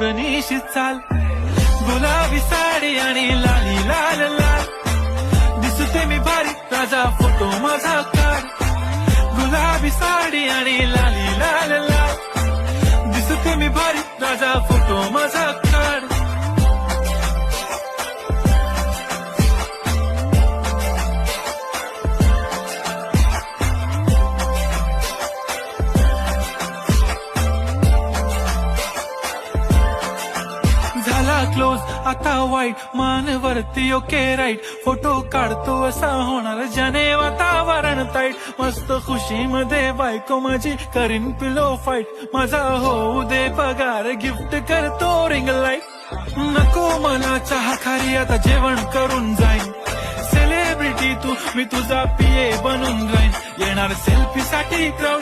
मोरनीशी चाल, गुलाबी साडी आणि लाली लाल लाल, दिसते मी भारी राजा फोटो माझा काढ, गुलाबी साडी आणि लाली लाल लाल, दिसते मी भारी राजा फोटो माझा काढ. झाला क्लोज आता वाईट, मान वरती ओके राईट, फोटो काढतो असा होणार ज्याने वातावरण ताईट, मस्त खुशी मध्ये बायको माझी करीन पिलो फाईट, माझा होऊ दे पगार गिफ्ट करतो रिंग लाईट, नको मला चहा खारी आता जेवण करून जाईन, सेलिब्रिटी तू मी तुझा पिये बनून राहीन, येणार सेल्फी साठी क्राऊड